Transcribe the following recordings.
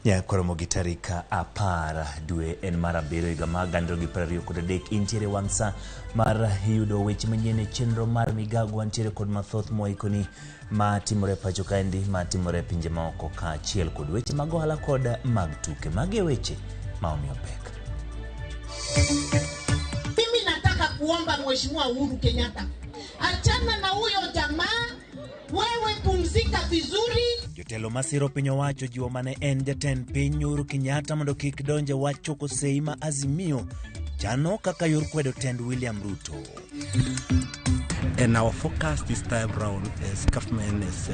Ramogi tarika apar dwe en mar abiriyo higa mar 2023 intiere wang' sa mar yudo weche manyien e chenro mar Migago. Antiere kod mathoth moikoni ma timore pacho kaendi, ma timore pinje maoko kaachiel kod weche mag ohala kod mag tuke. Magi weche ma omiyo pek. Mimi nataka kuomba Mheshimiwa Uhuru Kenyatta, achana na huyo jamaa, wewe pumzika vizuri. Jotelo masiro piny owacho jiwo mane en jatend piny Uhuru Kenyatta mondo kik donje wach choko sei ma Azimio chano kaka yor kwedo tend William Ruto. And our focus this time round as government, as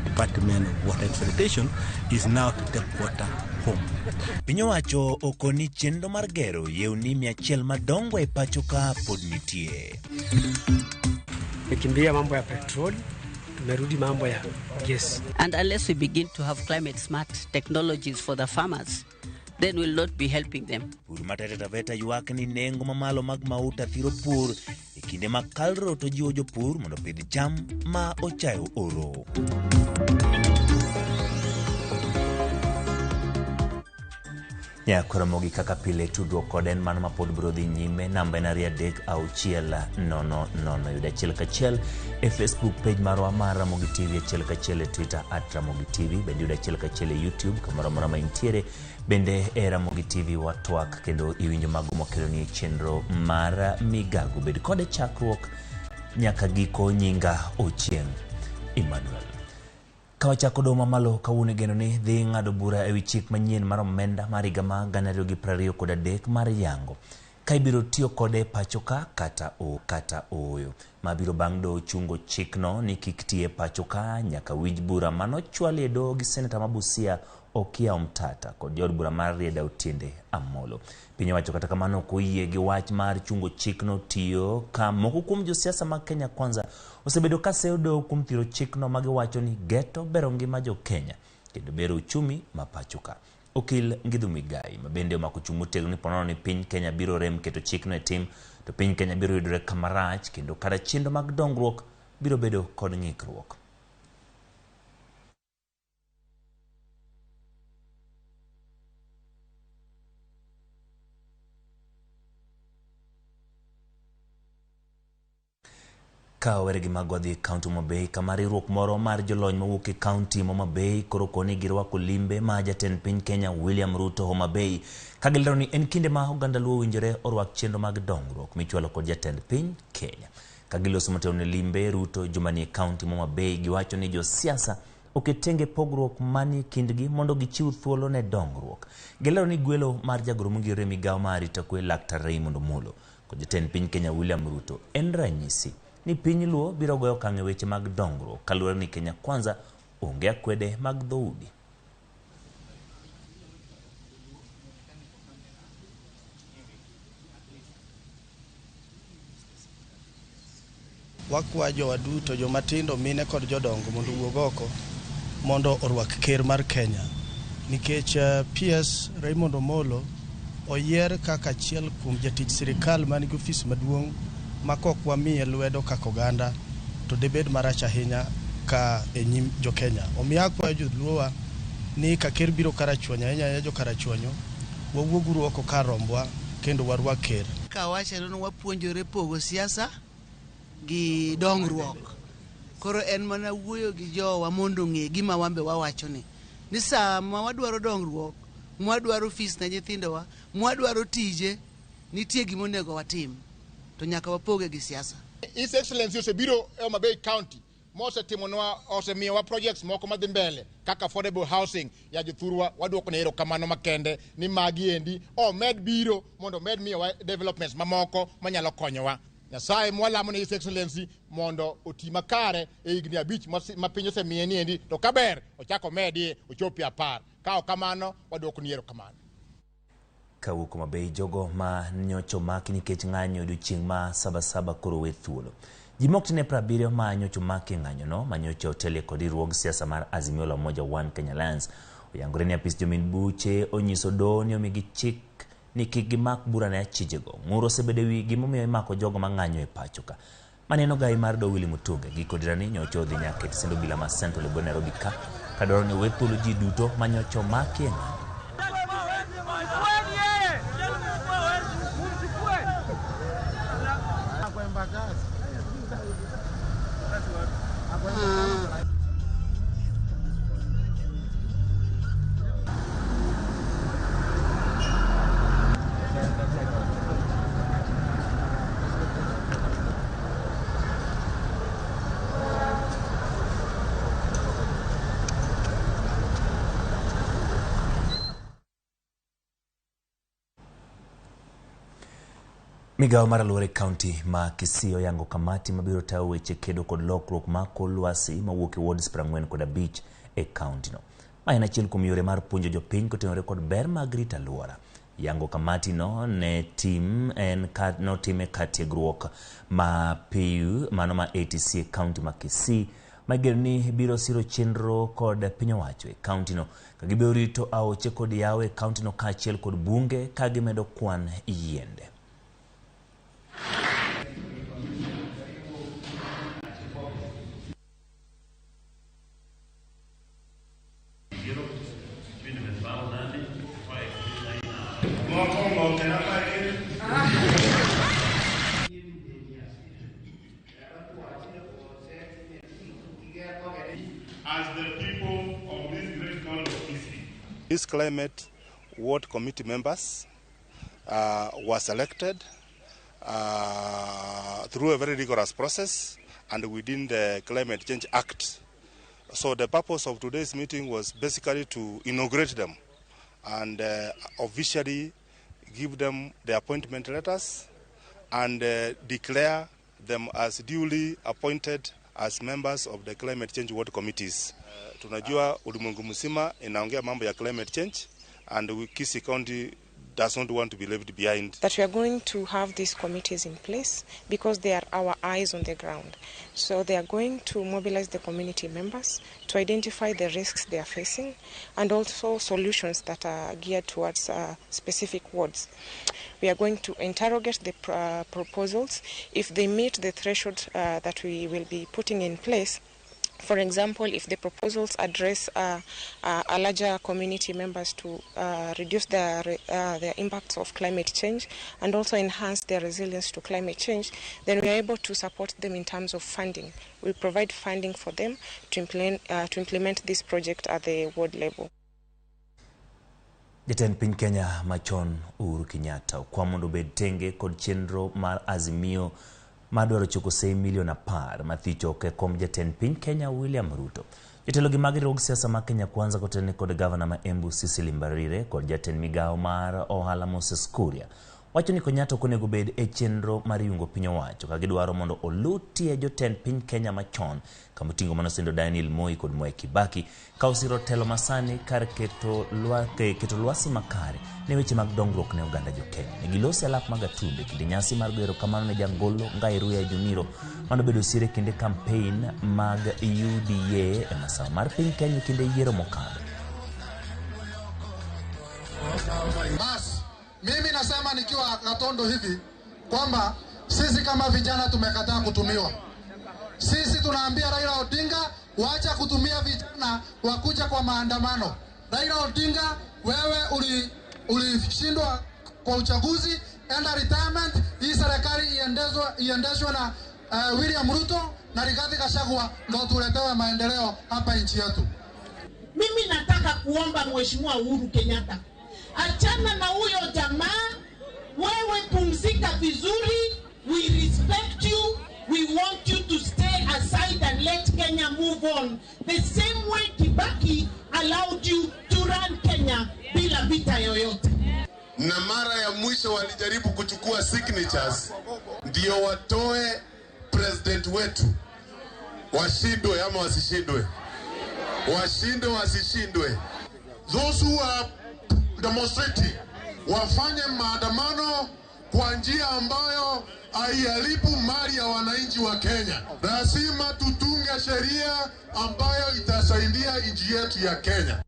Department of Water Exploitation, is now to take water home. Piny owacho okoni chenro mar gero yewni 100 madongo e pacho ka pod nitie. Kimbia mambo ya petrol, tumerudi mambo ya gas. And unless we begin to have climate smart technologies for the farmers, then we'll not be helping them. Pur matete Taveta ywak ni nengo mamalo mag mauta thiro pur e kinde ma kalro to jiwo jopur mondo pidh cham ma ochayo oro. Ramogi kaka pile tudruok kod en mano ma pod biro dhi nyime. Namba en 33600 yuda achiel kachiel e Facebook page marwa mar Ramogi TV, achiel kachiel e Twitter @Ramogi TV, bende yuda achiel kachiel e YouTube kamoro amora ma intiere, bende e Ramogi TV watwak kendo iwinjo mago mokelo ni chenro mar Migago. Bed kode chakruok nyaka giko. Nyinga Ochieng Emmanuel. Kawachako doma malo kawune geno ni dhi ng'ado bura ewi chik manyien mar omenda mar higa mar 2023 mar yango ka ibiro tiyo kode pacho ka kata oyo. Mabiro bang' do chungo chikno ni kik tiye pacho ka nyaka wij bura manochwali e do gi seneta mabusia Okia Omtata kod jod bura mar Rieda Otiende Amolo. Piny owacho kata kamano ok oyie gi wach mar chungo chikno tiyo ka moko kuom josiasa mag Kenya Kwanza osebedo ka seyo do kuom thiro chikno ma giwacho ni geto bero ngima jo Kenya kendo bero uchumi ma pacho ka. Okil Ngidhu Migai ma bende omako chung' motegno ni ponono ni piny Kenya biro rem keto chikno e tim, to piny Kenya biro yudore kamarach kendo kada chenro mag dongruok biro bedo kod ng'ikruok. Kawere gi magwadhi kaunti Homa Bay kama riwruok moro mar jolony mawuok e kaunti Homa Bay koro koni girwako limbe ma jatend piny Kenya William Ruto Homa Bay ka gilero ni en kinde ma oganda luo winjore orwak chenro mag dongruok michwalo kod jatend piny Kenya. Ka giloso mateo ne limbe Ruto jumani e kaunti Homa Bay giwacho ni josiasa oketenge pogruok mani kindgi mondo gichiw thuolo ne dongruok. Gilero ni gwelo mar jagoro mongirore migawo mar arita kwe Laktar Raymond Omolo kod jatend piny Kenya William Ruto en ranyisi ni piny luo biro goyo okang' e weche mag dongruok kaluwore ni Kenya Kwanza onge akwede mag dhoudi. Wakwajo waduto jomatindo, mine kod jodongo mondo wuog oko mondo orwak ker mar Kenya nikech PS Raymond Omolo oyier kaka achiel kuom jatich sirikal man gi ofis maduong' ma kok wamiye lwedo kaka oganda to debed marach ahinya ka e nyim jo Kenya. Omiyo akwayo joluowa ni ka ker biro karachuonyo ahinya jo karachuonyo wawuoguru oko kar rombwa kendo warwak ker. Ka wachero ni wapuonjore pogo siasa gi dongruok. Koro en mana wuoyo gi jowa mondo ng'e gima wambe wawacho ni sama wadwaro dongruok, mwadwaro ofis na nyithindowa, mwadwaro tije, nitie gima onego watim. To nyaka wapoge gi siasa. His Excellency osebiro e Homa Bay County mosetimonwa osemiyowa projects moko madhi mbele kaka affordable housing ya jothurwa. Waduoko ne erokamano makende ni magi endi omed biro mondo med miyowa developments mamoko manyalo konyowa. Nyasaye mwalamo ne His Excellency mondo oti makare e higni 5 ma piny osemiye ni endi, to kaber ochako medie ochopi 10. Ka ok kamano waduoko ni erokamano. Kawuok Homa Bay jogo ma nyocho maki nikech ng'anyo odiochieng' ma Sabasaba koro we thuolo. Ji mokti ne 70 ma nyocho maki ng'anyo no ma nyocho otelie kod riwruog siasa mar Azimio la Umoja One Kenya Alliance oyangore ni apis jomin buche onyiso doho ni omigi chik ni kik gimak bura ne achijego. Ng'uro osebedo ewi gimomiyo imako jogo ma ng'anyo e pacho ka. Maneno gai mar do Willy Mutunga giko dira ni nyocho odhi nyaka e sendo bila ma Central e Nairobi ka kadwaro ni wethuolo ji duto manyocho make Migago mar Luore County ma Kisii yango kamati mabiro tayo weche kedo kod lokruok ma kor lwasi mawuok e wards 45 e county no. Ma en achiel kuom yore mar puonjo jopiny kotenore kod ber mag rito alwora. Yango kamati no ne tim tiegruok ma PU mano ma ATC e county ma Kisii magero ni biro siro chenro kod piny owacho e county no kagibiro rito aoche kod yawo e county no kaachiel kod bunge kagimedo kwan yiende. As the people of this great town of Kisii. This climate ward committee members were selected through a very rigorous process and within the Climate Change Act. So the purpose of today's meeting was basically to inaugurate them and officially give them the appointment letters and declare them as duly appointed as members of the climate change ward committees. Tunajua ulimwengu mzima inaongea mambo ya climate change and Kisii County does not want to be left behind. That we are going to have these committees in place because they are our eyes on the ground. So they are going to mobilize the community members to identify the risks they are facing and also solutions that are geared towards specific wards. We are going to interrogate the proposals. If they meet the threshold that we will be putting in place, for example, if the proposals address a larger community members to reduce their impacts of climate change and also enhance their resilience to climate change, then we are able to support them in terms of funding. We provide funding for them to implement this project at the ward level. Jatend piny Kenya machon Uhuru Kenyatta kwa mondo bed tenge kod chenro mar azimio madwaro choko sei milion 10 mathicho ke kom jatend piny Kenya William Ruto. Jotelo gi mag riwruog siasa ma Kenya Kwanza kotene kod gavana ma Embu Cecily Mbarire kod jatend migawo mar ohala Moses Kuria wacho ni Kenyatta onego bed e chenro mar yungo piny owacho ka gidwaro mondo olutie jotend piny Kenya machon kamotingo manosendo Daniel Moi kod Mwai Kibaki ka osiro telo masani kar keto lwasi makare ne weche mag dongruok ne oganda jokenya. Negilosi alap mag atumbe kinde nyasi mar gero kamano ne jangolo Ngairu ya Juniro mano bedo sire kinde campaign mag UDA e masawa mar piny Kenya kinde yiero mokalo. Mimi nasema nikiwa Gatondo hivi kwamba sisi kama vijana tumekataa kutumiwa. Sisi tunaambia Raila Odinga waacha kutumia vijana wakuja kwa maandamano. Raila Odinga, wewe ulishindwa kwa uchaguzi, enda retirement. Hii serikali iendeshwe na William Ruto na Rigathi Gachagua ndio tuletewe maendeleo hapa nchi yetu. Mimi nataka kuomba Mheshimiwa Uhuru Kenyatta, achana na huyo jamaa, wewe pumzika vizuri, we respect you, we want you to stay aside and let Kenya move on. The same way Kibaki allowed you to run Kenya bila vita yoyote. Na mara ya mwisho walijaribu kuchukua signatures ndio watoe president wetu. Washindwe ama wasishindwe? Washindwe wasishindwe. Those who are demonstrating wafanye maandamano kwa njia ambayo haiharibu mali ya wananchi wa Kenya. Lazima tutunge sheria ambayo itasaidia nchi yetu ya Kenya.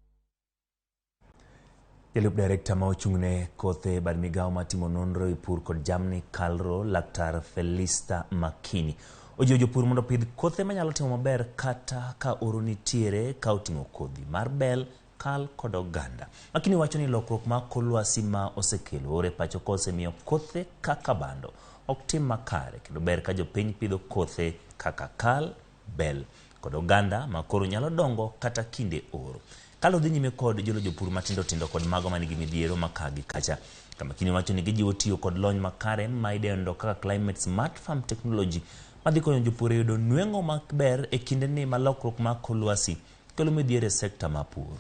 Jalup Director ma ochung'ne kothe bad migawo matimo nonro e pur kod jamni Kalro Laktar Felista Makini Ojiwo jopur mondo pidh kothe manyalo timo maber kata ka oro nitiere ka oting'o kodhi mar bel, kal kod oganda. Lakini wacho ni lokruok mar kor lwasi ma osekelo ore pacho ka osemiyo kothe kaka bando ok tim makare, kendo ber ka jopiny pidho kothe kaka kal, bel kod oganda ma koro nyalo dongo kata kinde oro. Kalo dhi nyime kod jolo jopur matindo tindo kod mago manigi midhiero makagi kacha. Kama kini wacho ni gijiwo tiyo kod lony makare ma idendo kaka climate smart farm technology madhi konyo jopur yudo nweng'o maber e kinde ni ma lokruok mar kor lwasi kelo midhiero e sekta mar pur.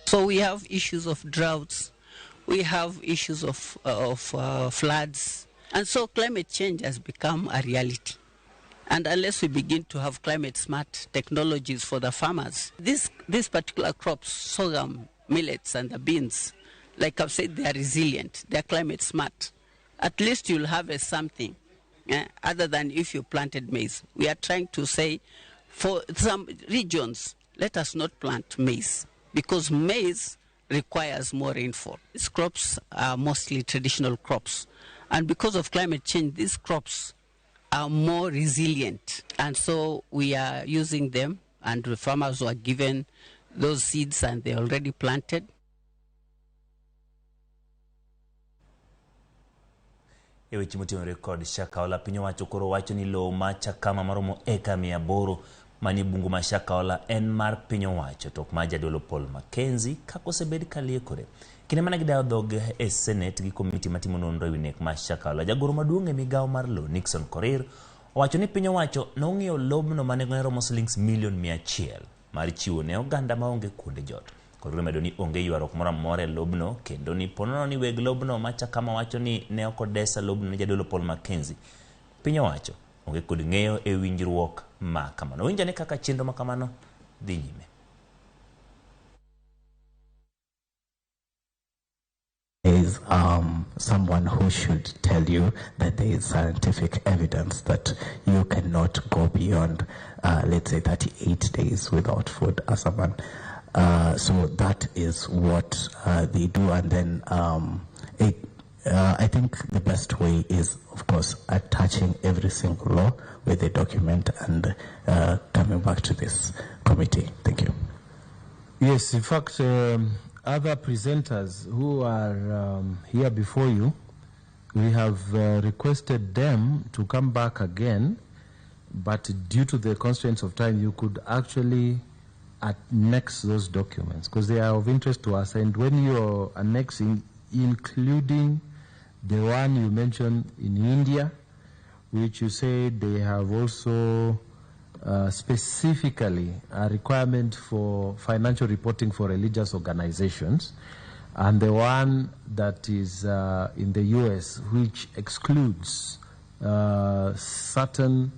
So we have issues of droughts, we have issues of floods, and so climate change has become a reality. And unless we begin to have climate smart technologies for the farmers, these particular crops, sorghum, millets, and the beans, like I've said, they are resilient, they are climate smart. At least you'll harvest something other than if you planted maize. We are trying to say for some regions, let us not plant maize, because maize requires more rainfall. These crops are mostly traditional crops. And because of climate change, these crops are more resilient. And so we are using them, and the farmers were given those seeds and they already planted. Ewe chimotimo rekod Shakahola piny owacho koro wacho ni lowo ma chakama maromo eka 800 mani bungu ma Shakahola en mar piny owacho tok ma jadolo Paul Mackenzie kako osebed kaliekore. Kinde mana gidayo dhog e Senate gi komiti matimo nonro ewi nek ma Shakahola, jagoro maduong' e migawo mar lowo Nixon Korir owacho ni piny owacho nong'iyo lobno mane romo shillings milion 100 mar chiwo ne oganda maonge kuonde jot. Korir medo ni onge ywaruok moro amora e lobno, kendo ni ponono ni weg lobno machakama wacho ni ne ok odesa lobno ne jadolo Paul Mackenzie. Piny owacho onge kod ng'eyo e winjruok ma kamano. Winjane kaka chenro ma kamano dhi nyime. Is someone who should tell you that there is scientific evidence that you cannot go beyond, let's say, 38 days without food as a man. So that is what they do. And then I think the best way is, of course, attaching every single law with a document and coming back to this committee. Thank you. Yes, in fact, other presenters who are here before you, we have requested them to come back again, but due to the constraints of time, you could actually annex those documents because they are of interest to us. And when you're annexing, including the one you mentioned in India, which you said they have also specifically a requirement for financial reporting for religious organizations, and the one that is in the US, which excludes certain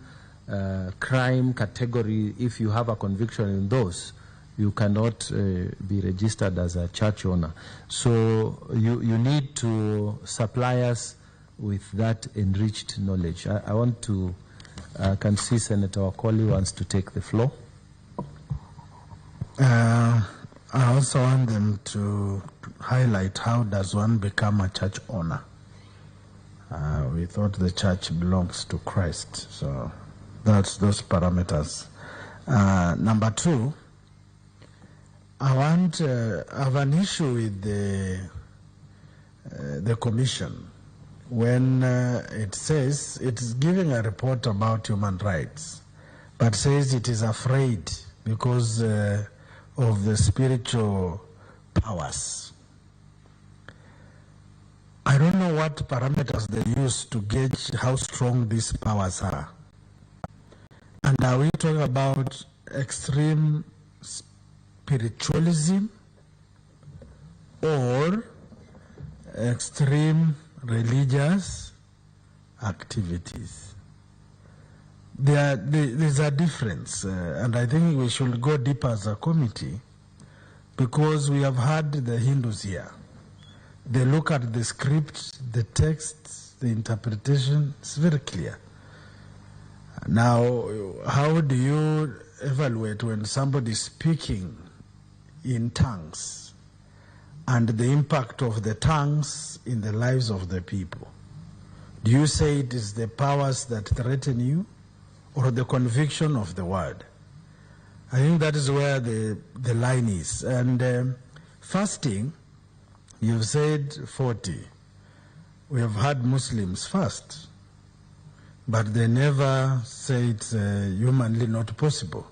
crime category. If you have a conviction in those, you cannot be registered as a church owner. So you need to supply us with that enriched knowledge. I want to can see Senator Wakoli wants to take the floor. I also want them to highlight how does one become a church owner. We thought the church belongs to Christ, so that's those parameters. Number two, I have an issue with the commission when it says it is giving a report about human rights, but says it is afraid because of the spiritual powers. I don't know what parameters they use to gauge how strong these powers are. And are we talking about extreme spiritualism or extreme religious activities? There's a difference, and I think we should go deeper as a committee, because we have had the Hindus here. They look at the script, the text, the interpretation, it's very clear. Now, how do you evaluate when somebody is speaking in tongues and the impact of the tongues in the lives of the people? Do you say it is the powers that threaten you or the conviction of the word? I think that is where the line is. And fasting, you've said 40. We have had Muslims fast, but they never say it's humanly not possible.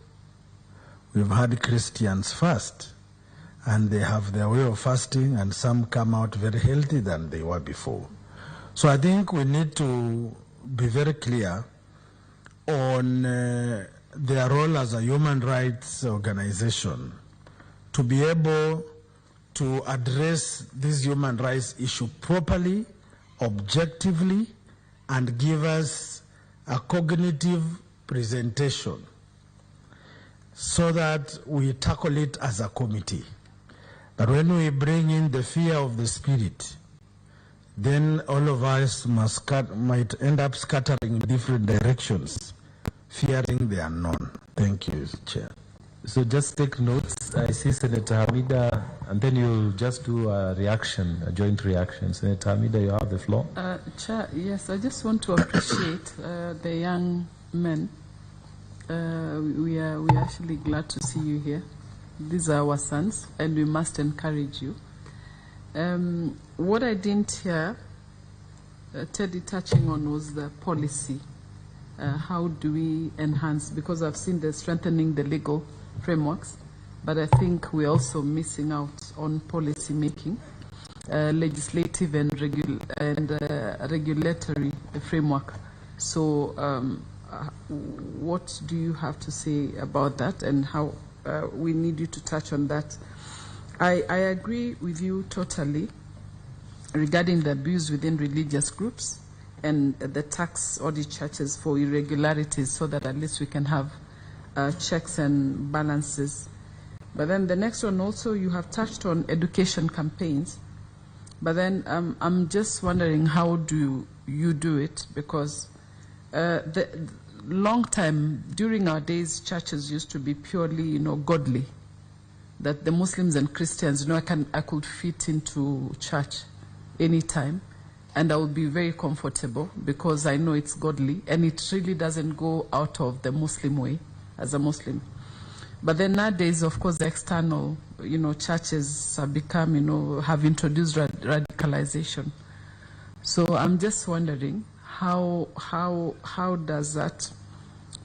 We've had Christians fast, and they have their way of fasting, and some come out very healthy than they were before. So I think we need to be very clear on their role as a human rights organization to be able to address this human rights issue properly, objectively, and give us a cognitive presentation so that we tackle it as a committee. But when we bring in the fear of the spirit, then all of us might end up scattering in different directions, fearing the unknown. Thank you, Chair. So just take notes. I see Senator Hamida, and then you'll just do a reaction, a joint reaction. Senator Hamida, you have the floor. Chair, yes, I just want to appreciate the young men. We are actually glad to see you here. These are our sons, and we must encourage you. What I didn't hear Teddy touching on was the policy. How do we enhance? Because I've seen the strengthening the legal frameworks, but I think we're also missing out on policy making, legislative and regulatory framework. So what do you have to say about that, and how we need you to touch on that? I agree with you totally regarding the abuse within religious groups and the tax audit churches for irregularities, so that at least we can have checks and balances. But then the next one also, you have touched on education campaigns. But then I'm just wondering, how do you do it? Because the long time, during our days, churches used to be purely, godly. That the Muslims and Christians, I could fit into church anytime, and I would be very comfortable because I know it's godly, and it really doesn't go out of the Muslim way as a Muslim. But then nowadays, of course, the external, churches have become, have introduced radicalization. So I'm just wondering how does that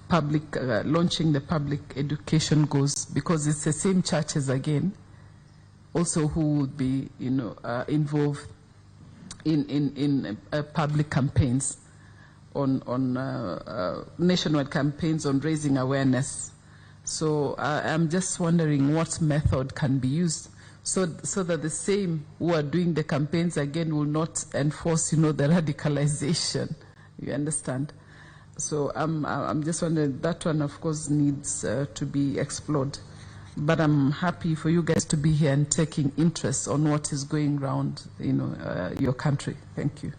public launching the public education goes, because it's the same churches again, also who would be involved in public campaigns on nationwide campaigns on raising awareness. So I'm just wondering what method can be used so that the same who are doing the campaigns again will not enforce, the radicalization. You understand? So I'm just wondering, that one, of course, needs to be explored. But I'm happy for you guys to be here and taking interest on what is going around, your country. Thank you.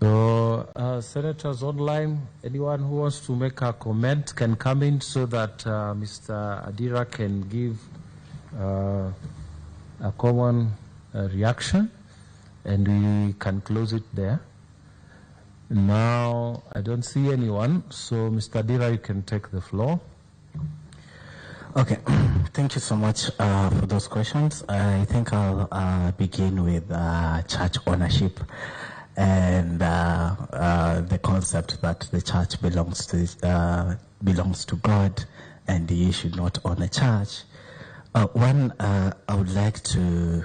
So, senators online, anyone who wants to make a comment can come in so that Mr. Adira can give a common reaction, and we can close it there. Now, I don't see anyone, so Mr. Adira, you can take the floor. Okay, thank you so much for those questions. I think I'll begin with church ownership and the concept that the church belongs to God and you should not own a church. One, I would like to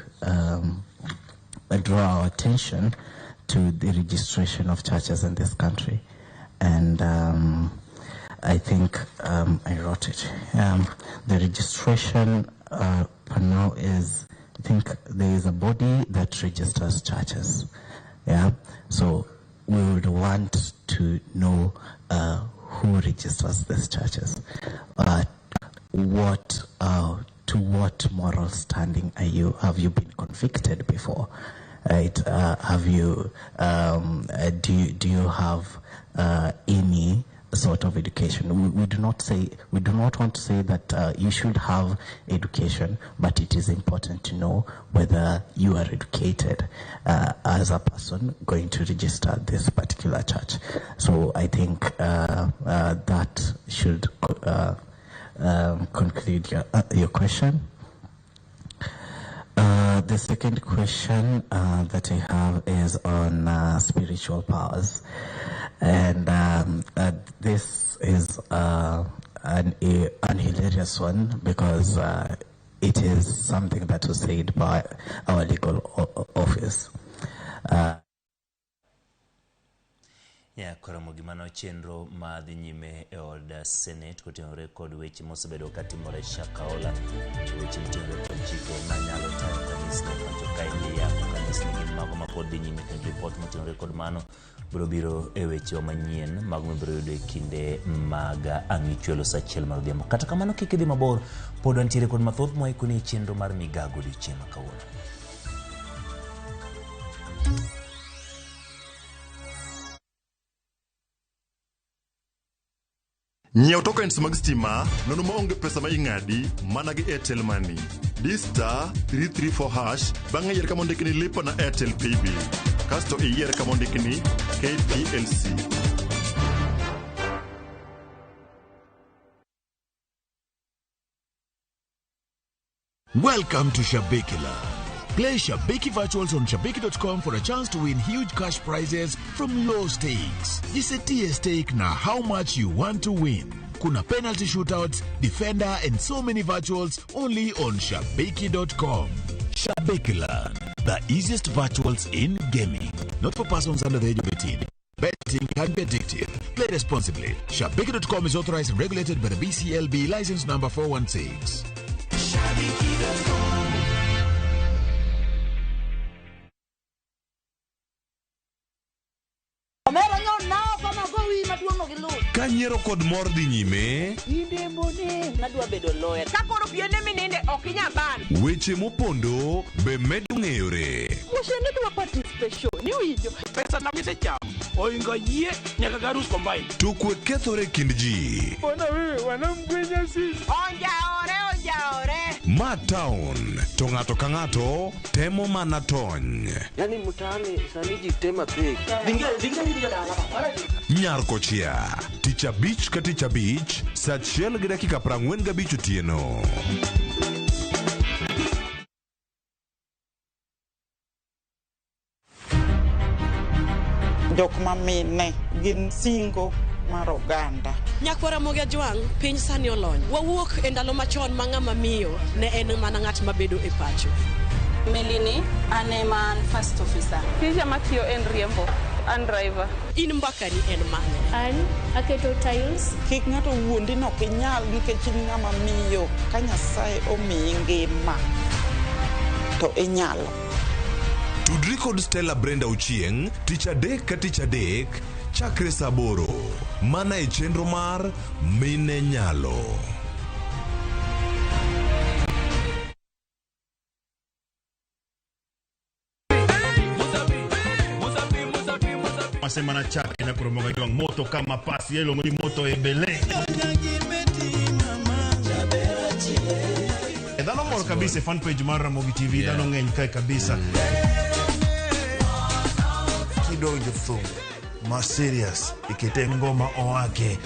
draw our attention to the registration of churches in this country, and I think I wrote it. The registration for now is, I think there is a body that registers churches. Yeah, so we would want to know who registers these churches. To what moral standing are you? Have you been convicted before? Right? Have you? Do you have any sort of education. We do not want to say that you should have education, but it is important to know whether you are educated as a person going to register this particular church. So I think that should conclude your question. The second question that I have is on spiritual powers, and this is an hilarious one because it is something that was said by our legal office. Ramogi mano chenro madhi nyime e od Senate kotenore kod weche mosebedo katimore Shakahola, weche motenore kod chike manyalo tayo kanisni manjo kaendi yako kanisni gin mago mapod dhi nyime, kendo report motenore kod mano biro biro e weche manyien mago mibiro yudo e kinde mag ang'ichwelo sa achiel mar odhiambo. Kata kamano kik idhi mabor, pod wantiere kod mathoth moikoni e chenro mar Migago odiochieng' ma kawuono. Nyiew tokens mag stima nono maonge pesa ma ing'adi mana gi Airtel Money. Star 334 hash bang'e yier kama ondikni lipa na Airtel Paybill. Kasto iyier kama ondikni KPLC. Welcome to Shabikila. Play Shabiki Virtuals on Shabiki.com for a chance to win huge cash prizes from low stakes. Jisetie stake na how much you want to win. Kuna penalty shootouts, defender, and so many virtuals only on Shabiki.com. Shabikila, the easiest virtuals in gaming. Not for persons under the age of 18. Betting can be addictive. Play responsibly. Shabiki.com is authorized and regulated by the BCLB license number 416. Shabiki.com. Kanyiero kod mor dhi nyime. Inde mone nadwa bedo lawyer. Kakoro piene mininde okinya ban. Weche mopondo be medo ng'eyore. Mushene dwa participation. Ni winjo. Pesa na gise cham. Oinga yie nyaka garus combine. Tukwe kethore kind ji. Bona wewe wanamgwenya sisi. Onjaore. Ma town. To ng'ato ka ng'ato temo mana tony. Yani mutani sani ji tema pek. Nyar kochia. Tich abich ka tich abich. Saa 1:45 otieno. Jok mamine gin singo mar oganda. Nyakwara Ramogi Ajwang' piny sani olony. Wawuok e ndalo machon ma ng'ama miyo ne en mana ng'at mabedo e pacho. Melini, ane man first officer. Tija matiyo en riembo, an driver. In mbakani en mane? An aketo tiles. Kik ng'ato wuondi no kinyal nikech in ng'ama miyo. Ka Nyasaye omiyi ngima to inyalo. Tudri kod Stella Brenda Ochieng' tich adek ka tich adek chakre saa 8 mana e chenro mar Mine Nyalo. Semana chake na Ramogi Ajwang' moto kama pasi yelo ngoni moto ebele. Dhano mor kabisa fan page mar Ramogi TV dhano ng'eny kae kabisa. Kidonjo thum ma serious ikete ngoma oake.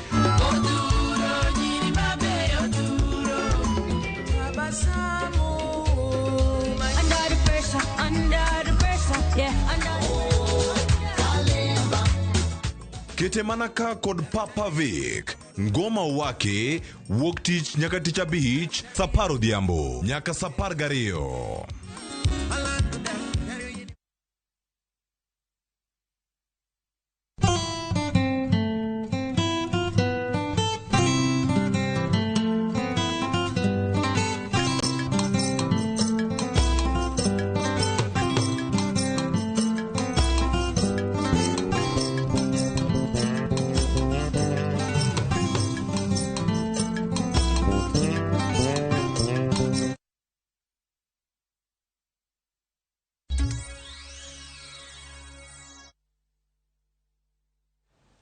Kete mana ka kod Papa Vic. Ngoma wake wuok tich nyaka tich abich saa 10 odhiambo nyaka saa 12.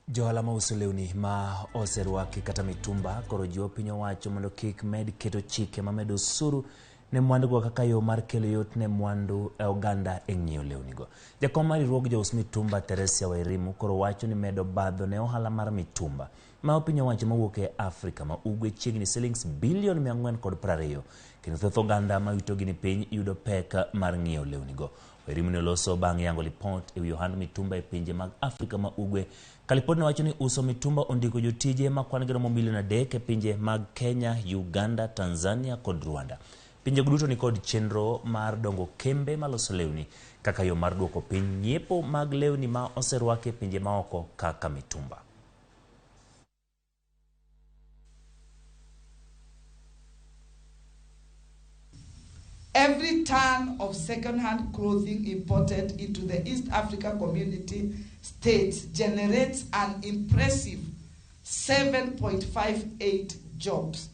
Johala mauso lewni ma oserwaki kata mitumba koro jiwo piny owacho mondo kik med keto chike mamedo osuru ne mwandugo kaka yo mar kelo yot ne mwandu oganda e ng'iewo lewnigo. Jakom mar riwruog jous mitumba Teresia Wairimu koro wacho ni medo badho ne ohala mar mitumba ma piny owacho mawuok e Afrika ma ugwe chiegni shillings bilion 420 kendo thoth oganda ma witogi ni piny yudo pek mar ng'iewo lewnigo. Wairimu ne loso bang' yango lipot e wi ohand mitumba e pinje mag Afrika ma ugwe. Kalipod wacho ni uso mitumba ondiko jotije ma kwan romo milion 3 e pinje mag Kenya, Uganda, Tanzania kod Rwanda. Pinje duto ni kod chenro mar dongo kembe maloso lewni kaka yo mar duoko piny nyiepo mag lewni ma oserwaki e pinje maoko kaka mitumba. Every ton of second-hand clothing imported into the East Africa Community states generates an impressive 7.58 jobs,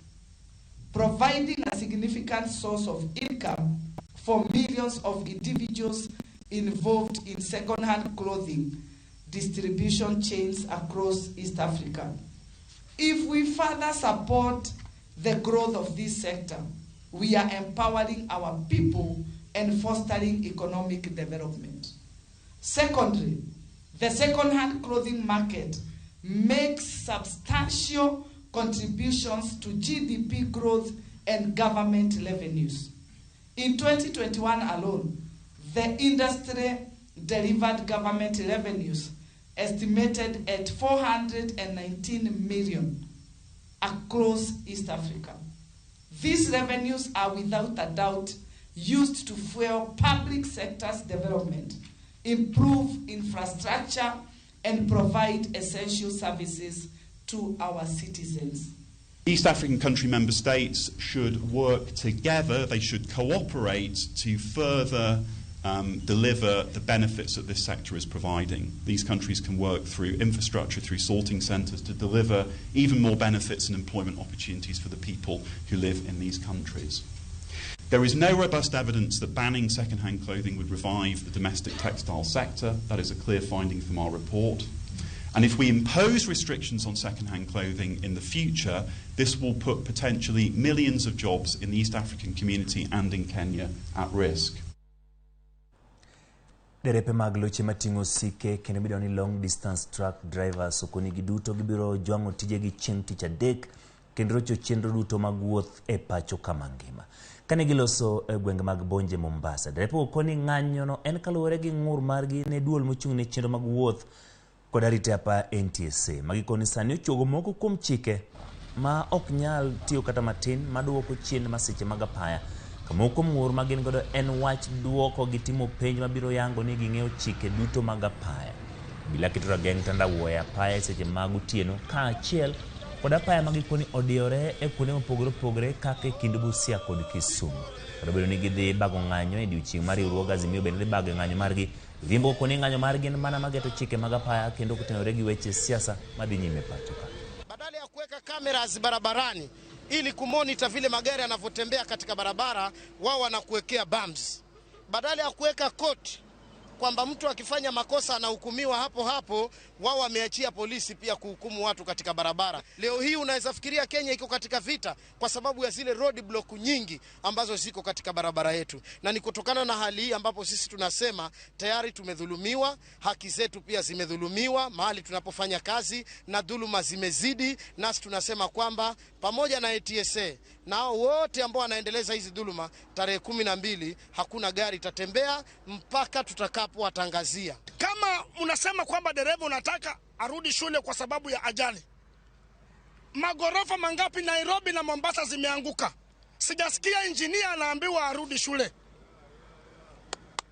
providing a significant source of income for millions of individuals involved in second-hand clothing distribution chains across East Africa. If we further support the growth of this sector, we are empowering our people and fostering economic development. Secondly, the second-hand clothing market makes substantial contributions to GDP growth and government revenues. In 2021 alone, the industry delivered government revenues estimated at 419 million across East Africa. These revenues are without a doubt used to fuel public sector's development, improve infrastructure, and provide essential services to our citizens. East African country member states should work together, they should cooperate to further deliver the benefits that this sector is providing. These countries can work through infrastructure, through sorting centres to deliver even more benefits and employment opportunities for the people who live in these countries. There is no robust evidence that banning second-hand clothing would revive the domestic textile sector. That is a clear finding from our report. And if we impose restrictions on second-hand clothing in the future, this will put potentially millions of jobs in the East African community and in Kenya at risk. Derepe mag loche mating'o sike kendo mido ni long distance truck drivers sokoni giduto gibiro jwang'o tijegi chieng' tich adek kendo rocho chenro duto mag wuoth e pacho kama ngima. Kane giloso e gwenge mag Bonje Mombasa, derepe okoni ng'anyono en kaluwore gi ng'ur margi ne duol mochung' ne chenro mag wuoth kod arita apa NTSA. Magikoni sani ochuogo moko kuom chike ma ok nyal tiyo kata matin maduoko chien masiche mag apaya. Kamoko ng'ur ma gin godo en wach duoko gi timo penj mabiro yango ni ging'eyo chike duto mag apaya. Bila keto rageng' tandawuoyo apaya seche mag otieno kaachiel kod apaya magikoni odiyore e kuonde mopogore opogore kaka e kind Busia kod Kisumu. Kata bedo ni gidhi bago ng'anyo e odiechieng' mar riwruog Azimio bende dhi bago ng'anyo margi. Riembo koni ng'anyo margi en mana mageto chike mag apaya kendo kutenore gi weche siasa madhi nyime pacho ka. Badala ya kuweka cameras barabarani ili kumonita vile magari yanavyotembea katika barabara, wao wanakuwekea bumps. Badala ya kuweka koti kwamba mtu akifanya makosa anahukumiwa hapo hapo, wao wameachia polisi pia kuhukumu watu katika barabara. Leo hii unaweza fikiria Kenya iko katika vita kwa sababu ya zile road block nyingi ambazo ziko katika barabara yetu. Na ni kutokana na hali hii ambapo sisi tunasema tayari tumedhulumiwa, haki zetu pia zimedhulumiwa mahali tunapofanya kazi na dhuluma zimezidi. Nasi tunasema kwamba pamoja na NTSA na wote ambao wanaendeleza hizi dhuluma, tarehe 12 hakuna gari tatembea mpaka tutakapowatangazia. Kama unasema kwamba dereva unataka arudi shule kwa sababu ya ajali, magorofa mangapi Nairobi na Mombasa zimeanguka? Sijasikia injinia anaambiwa arudi shule.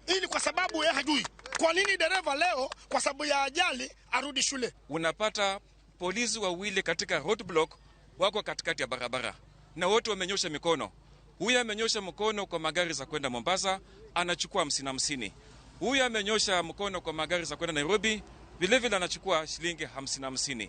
Hii ni kwa sababu yeye hajui. Kwa nini dereva leo kwa sababu ya ajali arudi shule? Unapata polisi wawili katika roadblock wako katikati ya barabara na wote wamenyosha mikono. Huyu amenyosha mkono kwa magari za kwenda Mombasa, anachukua 50. Huyu amenyosha mkono kwa magari za kwenda Nairobi, vile vile anachukua shilingi 50.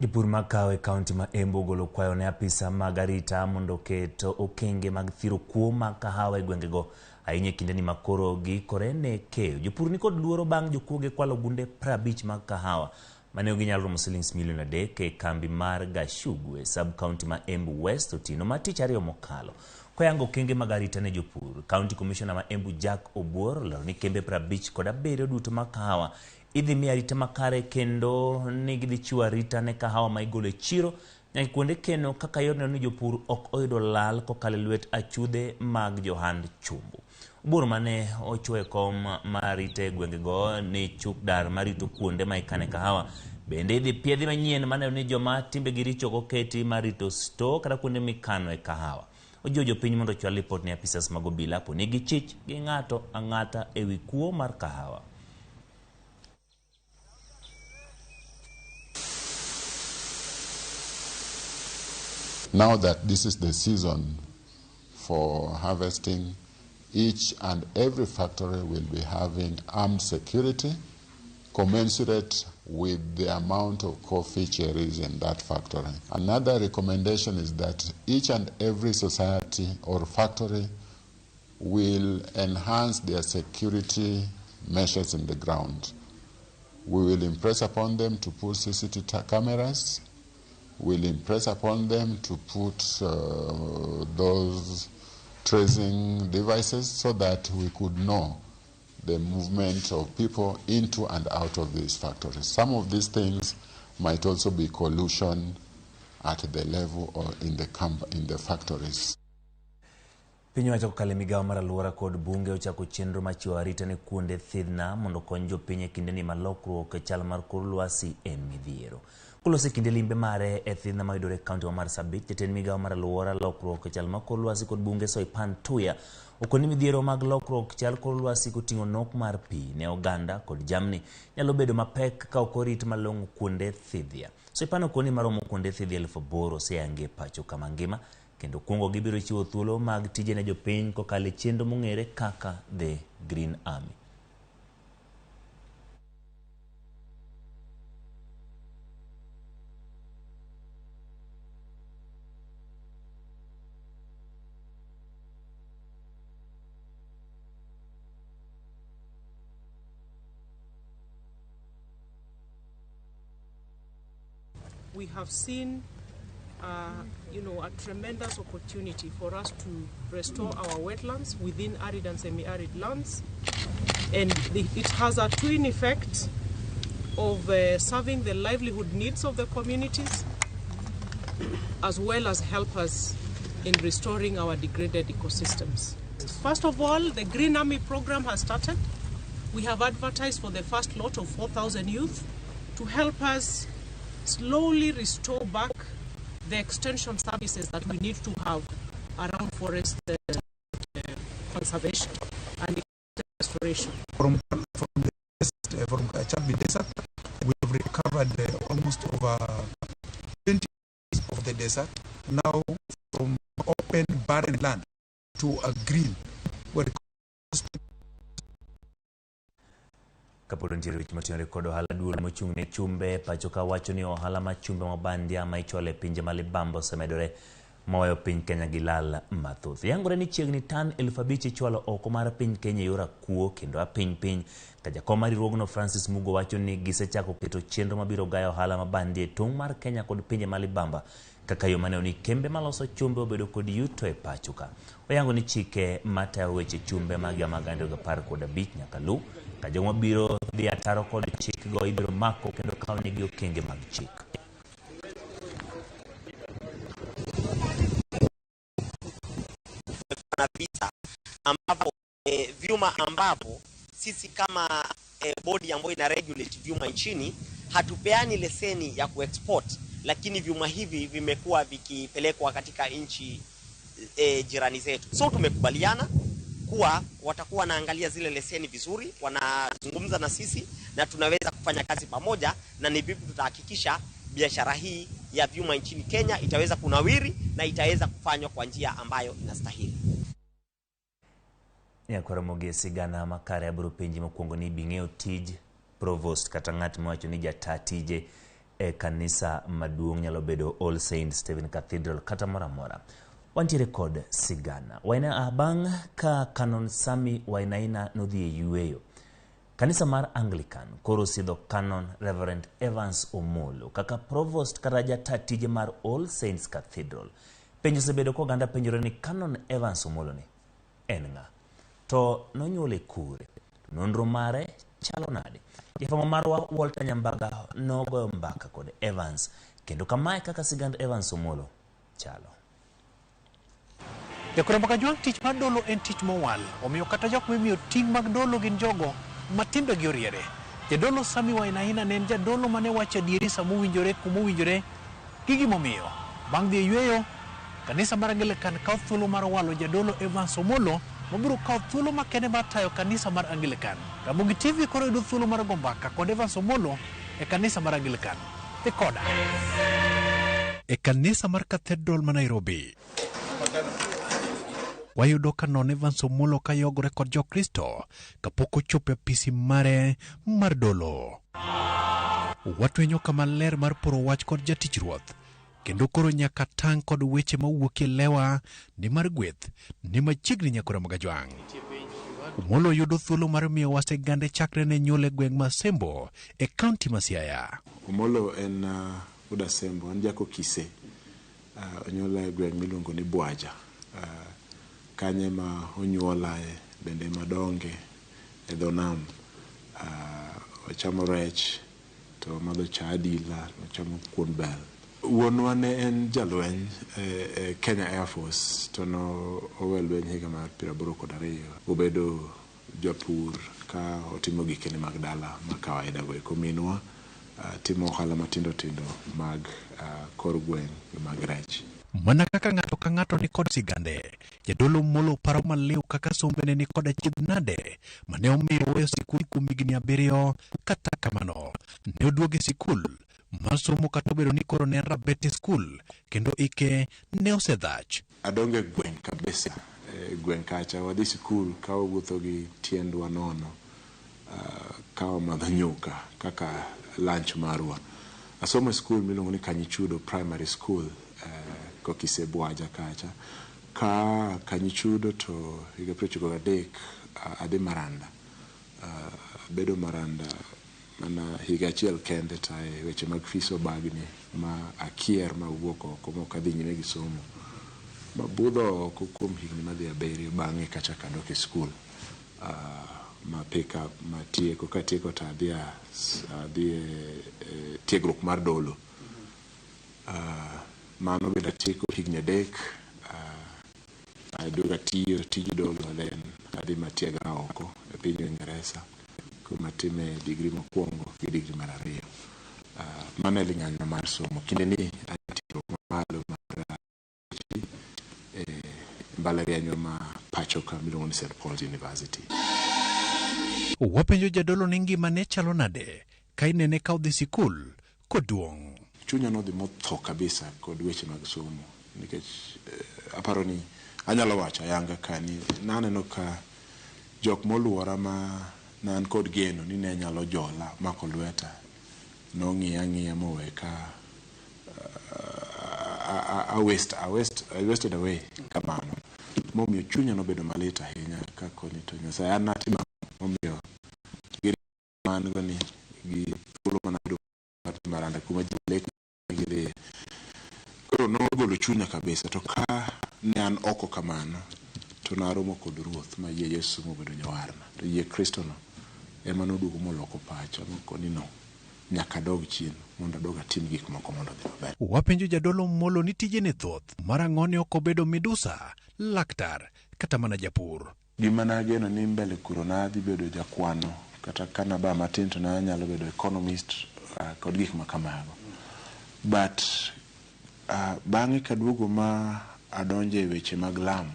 Jopur makawe kaunti ma Embu golo kwayo ne apisa mag arita mondo keto okenge mag thiro kuo mag kahawa e gwengego ahinya kinde ni makoro gikore ne keyo. Jopur ni kod luoro bang' jokuoge kwalo gunde 50 mag kahawa mane ginyalo romo shillings milion 3 e kambi mar Gashugu e sub county ma Embu West Otino ma tich ariyo mokalo. Koyango okenge mag arita ne jopur, County Commissioner ma Embu Jack Obuor lero ni kembe 57 duto mag kahawa idhi mi arita makare kendo ni gidhi chiwo arita ne kahawa ma igolo e chiro nyaka kuonde keno kaka yorno ni jopur ok oyudo lal kokalo lwet achudhe mag johand chumbu. Obuor mane ochwe kom marita e gwengego ni chuk dar marito kuonde ma ikane kahawa bende idhi piedhi manyien mane ni joma timbe giricho goketi marito sto kata kuonde mikano e kahawa. Ojiwo jopiny mondo chwal lipot ne apisas mag obila po nigi chich gi ng'ato ang'ata e wi kuo mar kahawa. Now that this is the season for harvesting, each and every factory will be having armed security commensurate with the amount of coffee cherries in that factory. Another recommendation is that each and every society or factory will enhance their security measures in the ground. We will impress upon them to put CCTV cameras. We'll impress upon them to put those tracing devices so that we could know the movement of people into and out of these factories. Some of these things might also be collusion at the level or in the factories. Piny wacho kokalo Migago mar Aluora kod bunge ochako chenro machiwo arita ne kuonde thidhna mondo kony jopiny e kinde ni malokruok e chal mar kor lwasi en midhiero. Kulosi kinde limbe mare e thidhna mayudore e kaunti ma Marsabit, jatend Migago mar Aluora, lokruok e chal mar kor lwasi kod bunge Soipan Tuya okoni midhiero mag lokruok chal kor lwasi koting'o nok mar pi ne oganda kod jamni nyalo bedo mapek ka ok orit malong'o kuonde thidhia. Soipan okoni maromo kuonde thidhia 8,000 oseyangi e pacho kama ngima kendo kuongo gibiro chiwo thuolo mag tije ne jopiny kokalo e chenro mong'ere kaka The Green Army. We have seen a tremendous opportunity for us to restore our wetlands within arid and semi-arid lands. And it has a twin effect of serving the livelihood needs of the communities, as well as help us in restoring our degraded ecosystems. First of all, the Green Army program has started. We have advertised for the first lot of 4,000 youth to help us slowly restore back the extension services that we need to have around forest conservation and restoration. From Chabi Desert, we have recovered almost over 20 of the desert. Now, from open barren land to a green, where Kapolo ntiere weche matinore kod ohala duol mochung' ne chumbe pacho ka wacho ni ohala ma chumbe mabandia ma ichwalo e pinje malibamba osemedore moweyo piny Kenya gi lal mathoth. Yangore ni chiegni tan 5,000 ichwalo oko mar piny Kenya e yor akuo kendo piny ka jakom mar riwruogno Francis Mugo wacho ni gisechako keto chenro mabiro gayo ohala mabandia e tong' mar Kenya kod pinje malibamba kaka yo mane ni kembe maloso chumbe obedo kod yuto e pacho ka. Oyango ni chike matayo weche chumbe mag 15 nyaka lu ka joma biro dhi ataro kod chikgo ibiro mako kendo kawo negi okenge mag chik. Na vita ambapo vyuma ambapo sisi kama bodi ambayo ina regulate vyuma nchini hatupeani leseni ya kuexport, lakini vyuma hivi vimekuwa vikipelekwa katika nchi jirani zetu. So tumekubaliana kuwa watakuwa wanaangalia zile leseni vizuri, wanazungumza na sisi na tunaweza kufanya kazi pamoja, na ni vipi tutahakikisha biashara hii ya vyuma nchini Kenya itaweza kunawiri na itaweza kufanywa kwa njia ambayo inastahili. Ya Ramogi sigana makare abro penji mokwongo ni bing'eyo tij provost kata ng'at mowacho ni jata tije e kanisa maduong' nyalo bedo All Saints Stephen Cathedral kata moramora. Wantiere kod sigana. Waina abang' ka Canon Sami Wainaina nodhi e yueyo. Kanisa mar Anglican koro sidho Canon Reverend Evans Omolo kaka provost kata jatatije mar All Saints Cathedral. Penjo sebedo ko ganda penjore ni Canon Evans Omolo ni en ng'a? To nonyuole kure? Nonro mare chalo nade? Jafamo marwa Walter Nyambaga nogoyo mbaka kod Evans kendo kamae kaka sigand Evans Omolo chalo. Jakoro Magajwang' tich mar dolo en tich mowal, omiyo kata jok mimiyo ting' mag dolo gin jogo matimbe gi oriere. Jadolo Sami Wainaina ne en jadolo mane wacho adieri samowinjore kumowinjore gi gimomiyo. Bang' dhi e yueyo, kanisa mar Anglican kawo thuolo mar walo jadolo Evans Omolo mabiro kawo thuolo makende mar tayo kanisa mar Anglican. Ramogi TV koro yudo thuolo mar go mbaka kod Evans Omolo e kanisa mar Anglican. Dhi koda e kanisa mar Cathedral ma Nairobi. Wayudo Canon Evans Omolo kayogore kod Jokristo kapok ochopo e apisi mare mar dolo. Watwenyo kama ler mar poro wach kod jatich ruoth, kendo koro nyaka tang' kod weche mawuok e lewa ni mar gweth ni machiegni Nyakoro Magajwang'. Omolo yudo thuolo mar miyo wasegande chakre ne nyuole gweng' ma Sembo e kaunti ma Siaya. Omolo en Uda Sembo, en jako Kise. Onyuole gweng' miluongo ni Bwaja. Kanye ma onyuolae bende madonge e dho nam. Ochamo rech to madho cha adila, ochamo kuon bel. Wuonwa ne en jalweny Kenya Air Force to no owe lweny higa mar 82. Obedo japur ka otimo gikene mag dala ma kawaida go. Kominwa timo ohala matindo tindo mag kor gweng' mag rech. Mana kaka ng'ato ka ng'ato ni kod sigande, jadolo Omolo paro maliw kaka sombene ni kod achiedh nade mane omiyo weyo sikul kuom higni 7 kata kamano ne oduogo e sikul mar somo kata obedo ni koro ne rabete skul kendo ike ne osedhach. Adonge gweng' kabisa, gweng' kacha wadhi sikul ka wawuotho gi tiendwa nono, ka wamadho nyuka kaka lunch marwa. Asomo skul miluongo ni Kanyichudo Primary School, Kokise Bwaja kacha. Ka Kanyichudo to higa 93 adhi Maranda. Bedo Maranda mana higa achiel kende ta weche mag fiso bagni ma akier ma wuok oko ma kadhi nyime gi somo. Mabudho oko kuom higni madhi 7 bang'e kacha kadok e skul. Ma pick up ma tieko ka tieko ta adhi tiegruok mar dolo. Mano benda tieko higni 3. Aduoga tiyo tij dolo then adhi matiega oko e piny Uingereza kuma time degree mokwongo gi degree mar 2. Mano e ling'anyo mar somo. Kinde ni atiyo malo mar mbalariany ma pacho ka miluongo ni St. Paul's University. Wapenjo jadolo ni ngima ne chalo nade ka inene ka odhi sikul koduong'. Chunya nodhi motho kabisa kod weche mag somo nikech aparo ni anyalo wacho ayanga kani naneno ka jok moluora ma nan kod geno ni ne nyalo jola mako lweta nong'iya mowe ka I wasted away kamano. Momiyo chunya nobedo malit ahinya ka koni to Nyasaye an natima momiyo giri man go ni gi thuolo manado Maranda kuma jolek gidhi. Koro nogolo chunya kabisa to ka ne an oko kamano to naromo kod ruoth ma yie Yesu mobedo jawarna. To yie Kristo no ema noduogo moloko pacha koni no nyaka dog chien mondo adog atim gik moko mondo dhi maber. Wapenjo jadolo Omolo ni tije ne thoth marang'oni ok obedo midusa, laktar kata mana japur. Gima nageno ni mbele kuro nadhi bedo jakwano kata kana ba matin to nanyalo bedo economist kod gik makamago. But bang'e kaduogo ma adonje e weche mag lamo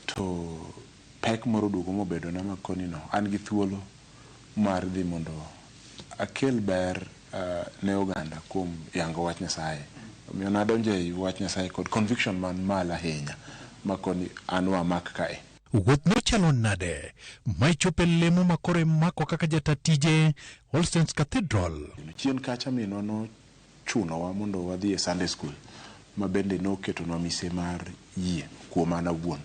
to pek moro duogo mobedo na makoni no an gi thuolo mar dhi mondo akel ber ne oganda kuom yango wach Nyasaye. Omiyo nadonje e wach Nyasaye kod conviction man mal ahinya makoni anwa mak kae. Wuoth no chalo nade ma ichope lemo makore mako kaka jatatije All Saints Cathedral. Chien kacha minwa no chunowa mondo wadhi e Sunday school, ma bende noketonwa mise mar yie kuom an awuon.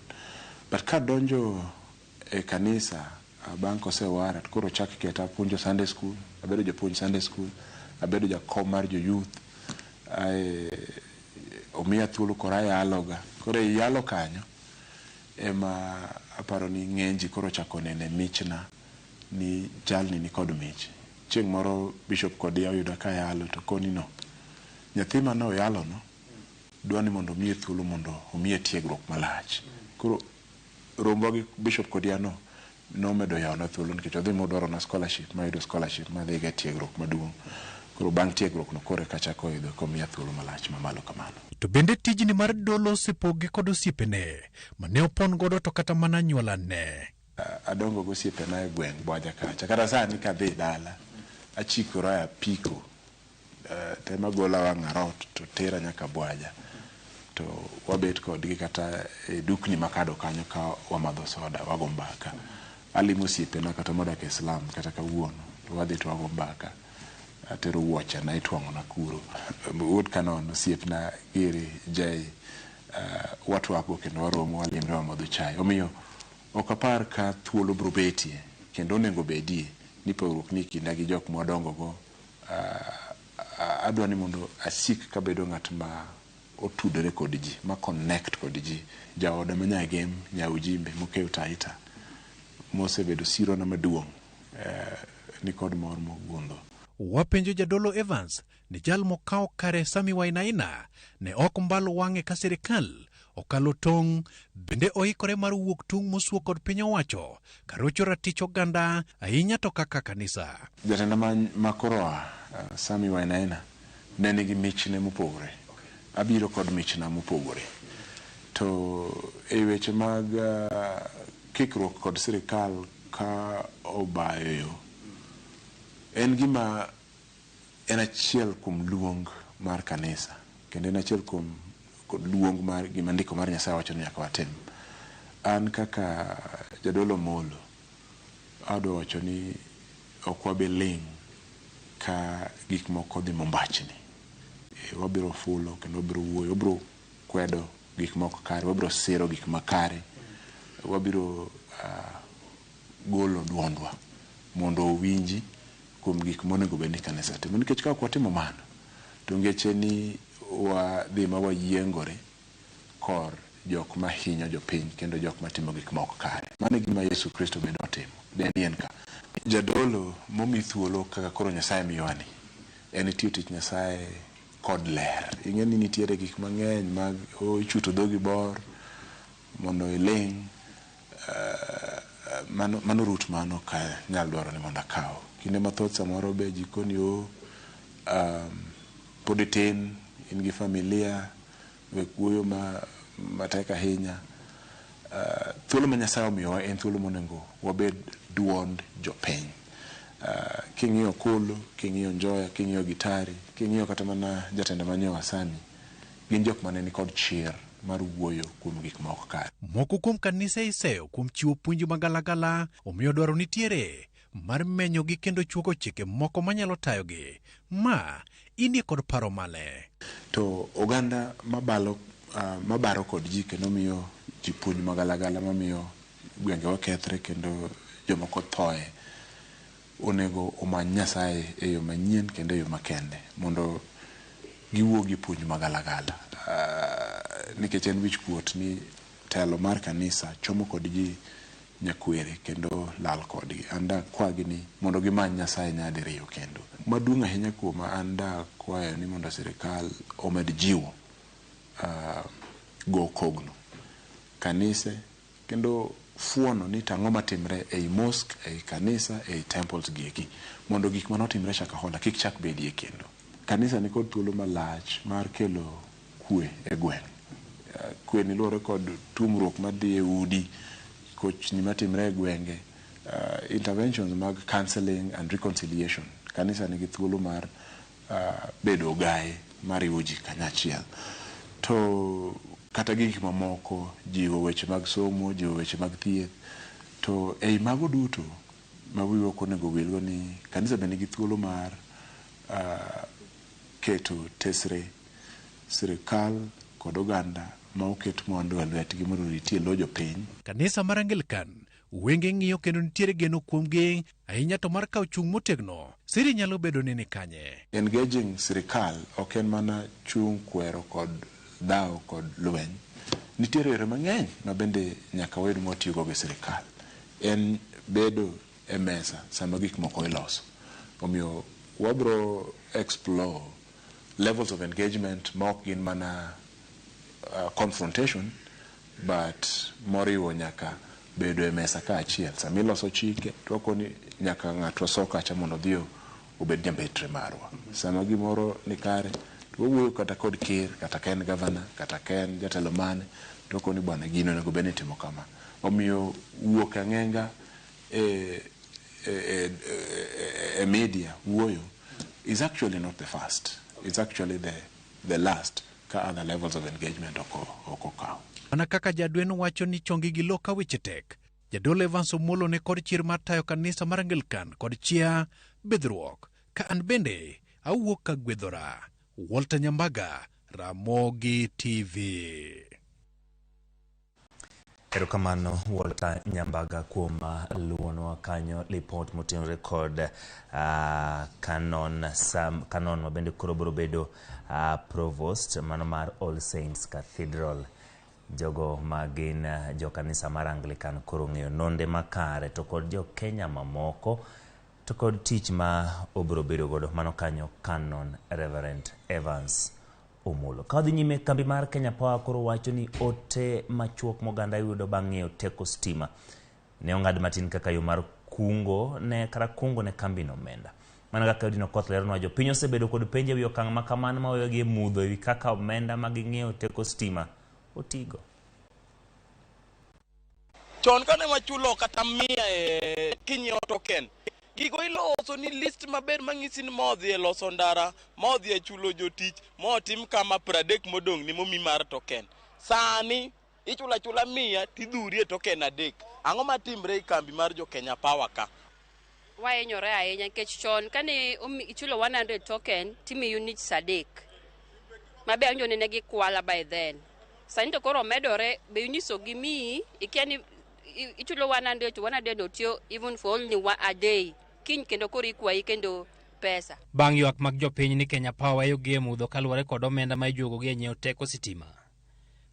But ka donjo e kanisa bang' kosewara, koro chak keta puonjo Sunday school, abedo japuonj Sunday school, abedo jakom mar jo-youth, omiya thuolo koro ayaloga. Koro e yalo kanyo ema aparo ni ng'eny ji koro chako nene michna ni jalni ni kod mich. Chieng' moro Bishop Kodia oyuda ka yalo to koni no nyathi ma no yalo no dwani mondo omiye thuolo mondo omiye tiegruok malach. Koro rombo gi Bishop Kodia no nomedo yawona thuolo nikech odhi modwaro na scholarship, ma yudo scholarship ma dhi ga tiegruok maduong'. Koro bang' tiegruok no kore kachako yudo komiya thuolo malach mamalo kamano. To bende tijni mar dolo sipogi kod osiepene mane opon godo to kata mana anyuolane. Adongo go osiepena e gweng' Bwaja kacha. Kata sani kadhi dala achikora e apiko, tema gola wang' arot to tera nyaka Bwaja, to wabet kodgi kata e dukni makado kanyo ka wamadho soda, wago mbaka. Alimo osiepena kata modak e Islam kata kawuono to wadhi to wago mbaka. Atero Weche na itwang'o na kuro. Wuod Kanon osiepna Giri Jay, watwako kendo waromo walimre wamadho chai. Omiyo ok apar ka thuolo bro betie kendo onego bedie ni pogruok ni kinda gi jok modongo go. Adwani mondo asik ka bedo ng'at ma otudore kod ji, ma connect kod ji. Jaoda ma Nyagem, Nyaujimbe, Mokeo Taita, mosebedo siro na maduong' ni kod mor mogundho. Wapenjo jadolo Evans ni jal mokawo kare Sami Wainaina ne ok mbalo wang'e ka sirikal okalo tong' bende oikore mar wuok tung' mosuo kod piny owacho karocho ratich oganda ahinya to kaka kanisa. Jatenda makoro Sami Wainaina ne nigi michne mopogore. Abiro kod michna mopogore. To e weche mag kikruok kod sirikal ka obayo en gima en achiel kuom luong mar kanisa, kendo en achiel kuom luong mar gima ndiko mar Nyasaye wacho ni nyaka watim. An kaka jadolo Molo adwa wacho ni ok wabi ling' ka gik moko dhi mombachni. Wabiro fulo kendo wabiro wuoyo, wabiro kwedo gik moko kare, wabiro siro gik makare, wabiro golo duondwa mondo owinji kuom gik monego bed ni kanisa timo. Nikech ka ok watimo mano to ngeche ni wadhi ma wayiengore kor jok ma hinyo jopiny kendo jok matimo gik moko kare. Mano e gima Yesu Kristo bende otimo. Denien ka jadolo momi thuolo kaka koro Nyasaye miyowani en tiyo tich Nyasaye kod ler. Ing'e ni nitiere gik mang'eny mag ichuto dhogi bor mondo iling', mano rut mano ka nyal dwaro ni mondo akaw. Kinde mathoth samoro be jikoni pod itin, in gi familia, we kuoyo matek ahinya. Thuolo ma Nyasaye omiyowa en thuolo monego wabed duond jopiny. King'iyo Kulu, king'iyo Njoya, king'iyo Gitari, king'iyo kata mana jatenda manyo Sami, gin jok mane ni kod chir mar wuoyo kuom gik moko kare. Moko kuom kanise iseyo kuom chiwo puonj magalagala, omiyo dwaro nitiere mar menyogi kendo chuoko chike moko manyalo tayogi. Ma inie kod paro male. To oganda mabaro kod ji kendo miyo ji puonj magalagala mamiyo gwenge wakethre kendo jomoko thoe, onego omany Nyasaye e yo manyien kendo e yo makende mondo giwuo gi puonj magalagala. Nikech en wich kuot ni telo mar kanisa chomo kod ji nyakwere kendo lal kodgi. Anda kwagi ni mondo gimany Nyasaye nyadiriyo kendo. Maduong' ahinya kuom anda kwayo ni mondo sirikal omed jiwo go kogno kanise kendo fuono ni tang'o matimre ei mosque, ei kanisa, ei temples gieki, mondo gik manotimre Shakahola kik chak bedie kendo. Kanisa ni kod thuolo malach mar kelo kwe e gweng'. Kwe ni luwore kod tumruok madhi e udi, kochni matimre e gwenge, interventions mag counseling and reconciliation. Kanisa nigi thuolo mar bedo gaye mariwo ji kanyachiel. To kata gik mamoko, jiwo weche mag somo, jiwo weche mag thieth. To ei mago duto ma wiwa onego wilgo ni kanisa bende nigi thuolo mar keto tesre sirikal kod oganda ma oket mondo e lwetgi mondo ritie lo jopiny. Kanisa mar Anglican wenge ng'iyo kendo nitiere geno kuomgi ahinya to mar kawo chung' motegno. Siri nyalo bedo ni kanye. Engaging sirikal ok en mana chung' kwero kod dhaw kod lweny. Nitiere yore mang'eny ma bende nyaka wayud motiyogo gi sirikal. En bedo e mesa sama gik moko iloso. Omiyo wabro explore levels of engagement ma ok gin mana confrontation, but moriwo nyaka bedo e mesa ka achiel. Sama iloso chike, to koni nyaka ng'ato soka cha mondo dhiyo obed jambetre marwa. Sama gimoro ni kare, to wuoyo kata kod kir, kata ken governor, kata ken jatelo mane, to koni bwana gino nego bene timo kama. Omiyo wuok ang'enga media wuoyo is actually not the first. It's actually the last ka other levels of engagement okokao. Mana kaka jadwen wacho ni chongi gi loka weche tek. Jadolo Evans Omolo ne kod chir mar tayo kanisa mar Anglican kod chia bedruok. Ka an bende awuok ka gwedhora. Walter Nyambaga, Ramogi TV. Erokamano Walter Nyambaga kuom luonwa kanyo report motenore kod canon mabende koro biro bedo provost mano mar All Saints Cathedral. Jogo magin jo kanisa mar Anglican koro ng'eyo nonde makare to kod jo Kenya mamoko to kod tich ma obiro bedo godo mano kanyo Canon Reverend Evans Omolo. Kadhi nyime kambi mar Kenya Power koro wacho ni ote machuok moganda yudo bang'eyo teko stima ne ong'ad matin kaka yo mar kungo ne kambi no omenda. Mana kaka Odino Koth leronwa jopiny osebedo kod penje wi okang' ma kamano ma weyogi mudho ewi kaka omenda ma ging'eyo teko stima otigo. Chon kane wachulo kata 100 kinyiewo token, gigo iloso ni list maber mang'isi ni modhi e loso ndara, modhi e chulo jotich, motim kama 30 modong' ni momi mar token. Sani ichula 100 tidhuri e token 3. Ang'o matimre e kambi mar jo Kenya Power ka? Waenyore ahinya nikech chon kane ichulo 100 token timi units 3. Mabe anjo ne gikwala by then. Sani to koro medore be units ogimi ikiani ichulo 100 to 100 otio even for only a day. Kiny kendo koro ikwayi kendo pesa. Bang' ywak mag jopiny ni Kenya Power weyo gie mudho kaluwore kod omenda ma ijuogogi e nyiewo teko sitima.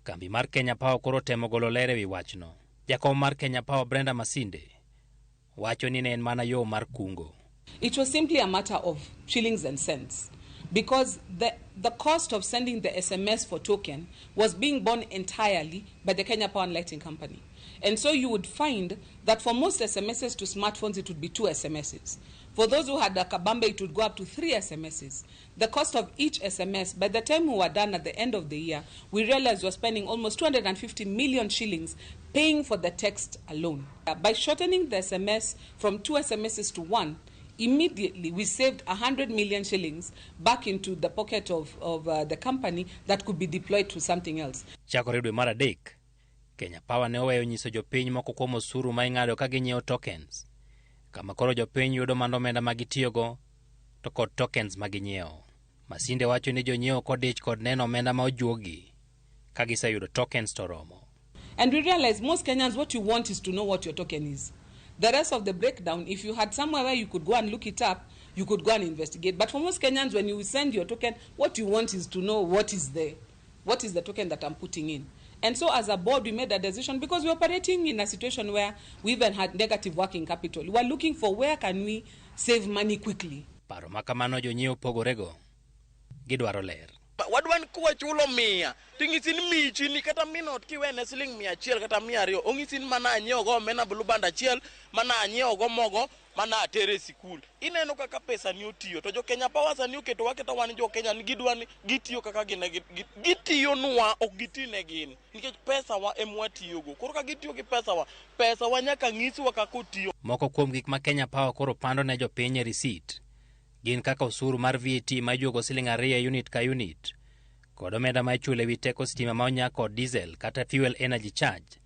Kambi mar Kenya Power koro temo golo ler ewi wachno. Jakom mar Kenya Power Brenda Masinde wacho ni ne en mana yo mar kungo. It was simply a matter of shillings and cents because the cost of sending the SMS for token was being borne entirely by the Kenya Power and Lighting Company. And so you would find that for most SMSs to smartphones, it would be 2 SMSs. For those who had a kabambe, it would go up to 3 SMSs. The cost of each SMS, by the time we were done at the end of the year, we realized we were spending almost 250 million shillings paying for the text alone. By shortening the SMS from 2 SMSs to 1, immediately we saved 100 million shillings back into the pocket of the company that could be deployed to something else. Chakore dwe mar adek, Kenya Power ne oweyo nyiso jopiny moko kuom osuru ma ing'ado ka ginyiewo tokens. Kama koro jopiny yudo mano omenda ma gitiyogo to kod tokens ma ginyiewo. Masinde wacho ni jonyiewo kodich kod neno omenda ma ojuogi ka giseyudo tokens to romo. And we realize most Kenyans, what you want is to know what your token is. The rest of the breakdown, if you had somewhere where you could go and look it up, you could go and investigate. But for most Kenyans, when you send your token, what you want is to know what is the token that I'm putting in. And so as a board, we made a decision because we're operating in a situation where we even had negative working capital. We're looking for where can we save money quickly. Paro makamano jonyiewo pogorego gidwaro ler. Wadwan kuwa chulo 100 ting'isin michi ni kata minot kiwene siling 100 kata 200 ong'isin mana anyiewo go omena blue band achiel mana anyiewo go mogo mana atere sikul. Ineno kaka pesa ni otiyo to jo Kenya Power sani oketo waketa wan jo Kenya ni gidwani gitiyo kaka gitiyo nwa ok gitine gin nikech pesa wa emwa tiyogo koro ka gitiyo gi pesa wa nyaka ng'iswa kaka otiyo. Moko kuom gik ma Kenya Power koro pando ne jopiny receipt gin kaka osuru mar VAT ma ijuogo siling 2 unit ka unit kod omenda ma ichulo ewi teko stima ma onyak kod diesel kata fuel energy charge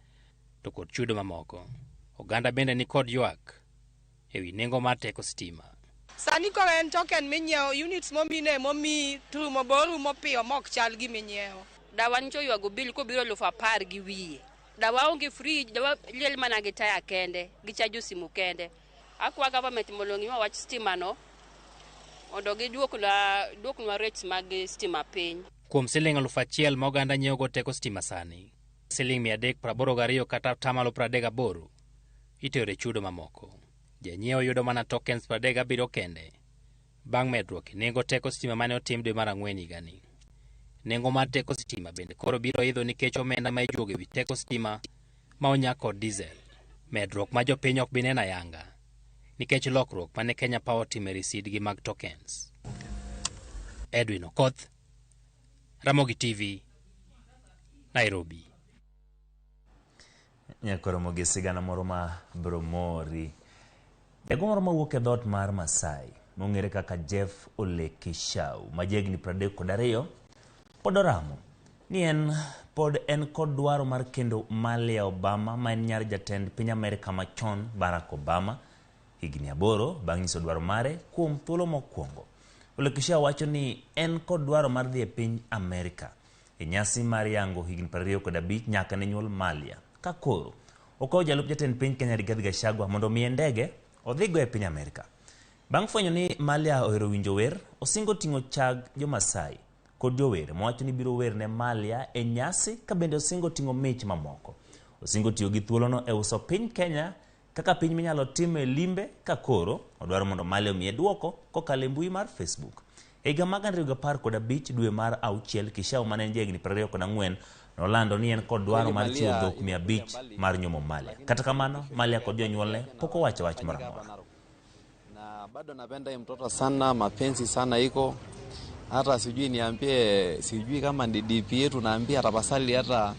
to kod chudo mamoko. Oganda bende ni kod ywak ewi nengo mar teko stima. Sani ko en token minyiewo units momine momi tumo boru mopiyo mok chal gi minyiewo. Dawa ncho yuago bil ko biro 10,000 gi wiye. Dawa onge free, dawa liel mana gi taya kende, gi chajo simu kende. Akwa government molongi ma wach stima no. Ondo gi duoknwa rates mag stima piny. Kuom siling 1,000 ma oganda nyiewogo teko stima sani, siling 382 kata 38 itere chudo mamoko. Janyiewo yudo mana tokens 37 kende. Bang' medruok nengo teko stima mane otim dwe mar Ang'wen higani. Nengo mar teko stima bende koro biro idho nikech omenda ma ijuogo ewi teko stima ma onyak kod diesel. Medruok ma jopiny ok bi neno ayanga nikech lokruok mane Kenya Power timo e risidgi mag tokens. Edwin Okoth, Ramogi TV, Nairobi. Nyakoromogi sigana moro ma bromori. Jago moro mawuok e dhot mar Masai, mong'ere kaka Jeff Ole Kishau, majegni 32, pod oramo ni pod en kod dwaro mar kendo Malia Obama, ma en nyar jatend piny Amerika machon Barack Obama, higni 8 bang' nyiso dwaro mare kuom thuolo mokwongo. Ole Kishau wacho ni en kod dwaro mar dhi e piny Amerika e nyasi mar yango higni 25 nyaka ne nyuol Malia, ka koro okawo jalup jatend piny Kenya Rigathi Gachagua mondo omiye ndege odhigo e piny Amerika. Bang' fwenyo ni Malia ohero winjo wer, osingo ting'o chag jo-Masai kod jower mowacho ni biro wer ne Malia e nyasi, ka bende osingo ting'o mich mamoko. Osingo tiyo gi thuolono e uso piny Kenya kaka piny minyalo time limbe, ka koro odwaro mondo Malia omiye duoko kokalo e mbui mar Facebook. E higa mag 2015 dwe mar 6, Kishau mane en jahigni 24 nolando ni en kod dwaro mar chiwo dhok 500 mar nyuomo Malia. Kata kamano, Malia kod jonyuolne pok owacho wach moro amora. Na bado napenda mtoto sana, mapenzi sana iko. Hata sijui niambie, sijui kama ni DP yetu naambia atapasali hata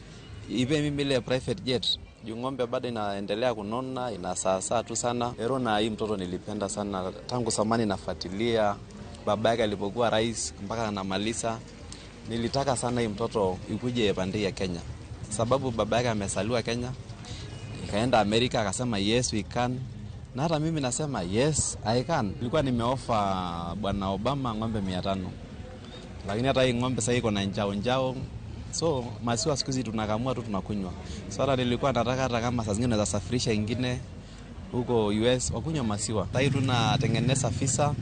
ipe mimi ile private jet. Juu ng'ombe bado inaendelea kunona, inasaa tu sana. Ero na hii mtoto nilipenda sana. Tangu zamani nafuatilia baba yake alipokuwa rais mpaka anamaliza. Nilitaka sana hii mtoto ikuje pande ya Kenya. Sababu baba yake amesaliwa Kenya. Ikaenda Amerika akasema yes we can. Na hata mimi nasema yes I can. Nilikuwa nimeofa bwana Obama ng'ombe 500. Lakini hata hii ng'ombe sasa iko na njao. So maziwa siku hizi tunakamua tu tunakunywa. So hata nilikuwa nataka hata kama saa zingine naweza safirisha ingine huko US wakunywa maziwa. Sasa tunatengeneza visa.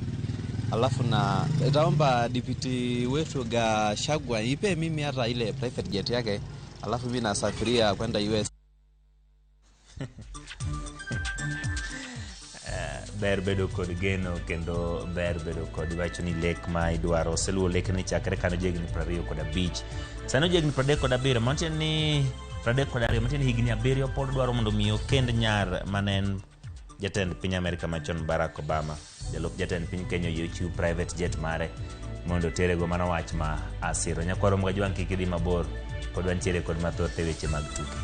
Alafu na itaomba deputy wetu Gachagua ipe mimi hata ile private jet yake. Alafu mimi nasafiria kwenda US. Ber bedo kod geno kendo ber bedo kod wacho ni lek ma idwaro seluo lek ni chakre kano jegni 25. Sano jegni 37 mantie ni 32 mantie ni higni 7 pod dwaro mondo miyo kend nyar manen jatend piny Amerika machon Barack Obama. Jalup jatend piny Kenya yochiw private jet mare mondo terego mana wach ma asiro. Nyakwaro mga jwang kik idhi mabor kod wantiere kod mathoth e weche mag tuke.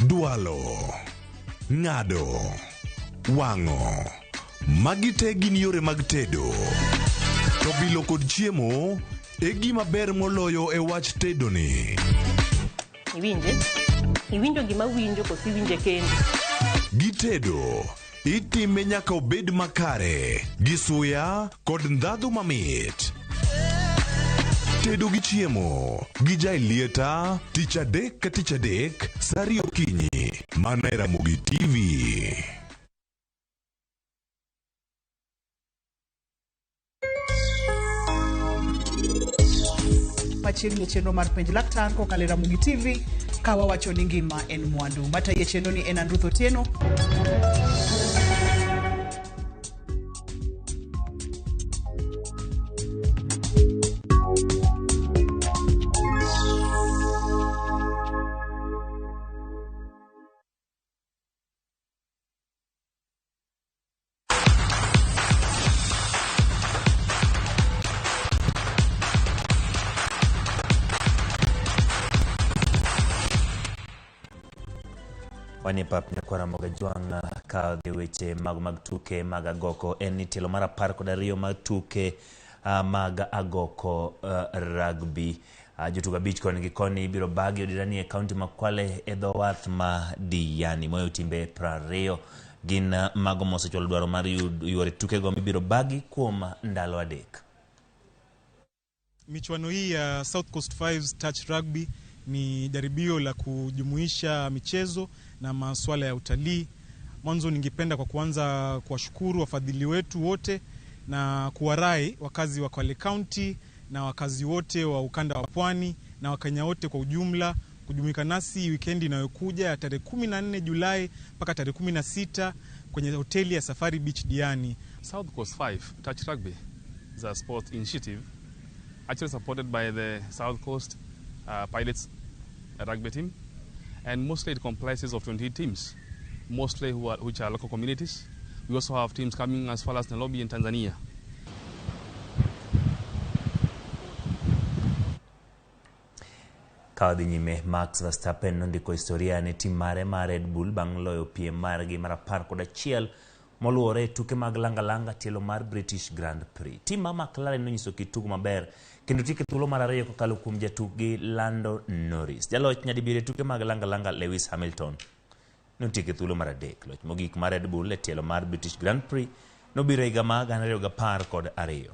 Dualo, ng'ado, wang'o, magi te gin yore mag tedo. To bilo kod chiemo e gima ber moloyo e wach tedo ni. Iwinjo gima winjo kosi winje kendi. Gi tedo itime nyaka obed makare, gi suya kod ndhadhu mamit. Tedo gi chiemo gi jailieta tich adek ka tich adek saa 2 okinyi mana e Ramogi TV. Machiegni chenro mar penj laktar kokalo e Ramogi TV ka wawacho ni ngima en mwandu. Mataye chenro ni en Andruth Otieno. Wani pap nyakwara moga jwang ka dhi weche mag tuke mag agoko en ni telo mar 12 mag tuke mag agoko rugby Jotugo abich koni gi koni biro bagi odirani e kaunti ma Kwale e dho wath ma Diani. Moyo timbe 20 gin mago mosechulo dwaro mar yore tukego mibiro bagi kuom ndalo adek. Michuano hii ya South Coast Fives Touch Rugby ni jaribio la kujumuisha michezo na masuala ya utalii. Mwanzo ningependa kwa kuanza kuwashukuru wafadhili wetu wote na kuwarai wakazi wa Kwale County na wakazi wote wa ukanda wa Pwani na Wakenya wote kwa ujumla kujumuika nasi wikendi inayokuja ya tarehe 14 Julai mpaka tarehe 16 kwenye hoteli ya Safari Beach Diani. South Coast 5 Touch Rugby is a sport initiative actually supported by the South Coast Pilots rugby team, and mostly it comprises of 28 teams, mostly which are local communities. We also have teams coming as far as Nairobi in Tanzania. Kawadhi nyime, Max Verstappen nondiko historia ne tim mare mar Red Bull bang' loyo piem margi mar 11 moluore tuke mag langa tielo mar British Grand Prix. Tim ma McLaren nonyiso kitugo maber kendo tike thuolo mar 2 kokalo kuom jatukgi Lando Norris. Jaloch nyadibiriyo tuke mag langa Lewis Hamilton notike thuolo mar 3. Loch mogik mar Red Bull e tielo mar British Grand Prix nobiro higa mag 2012.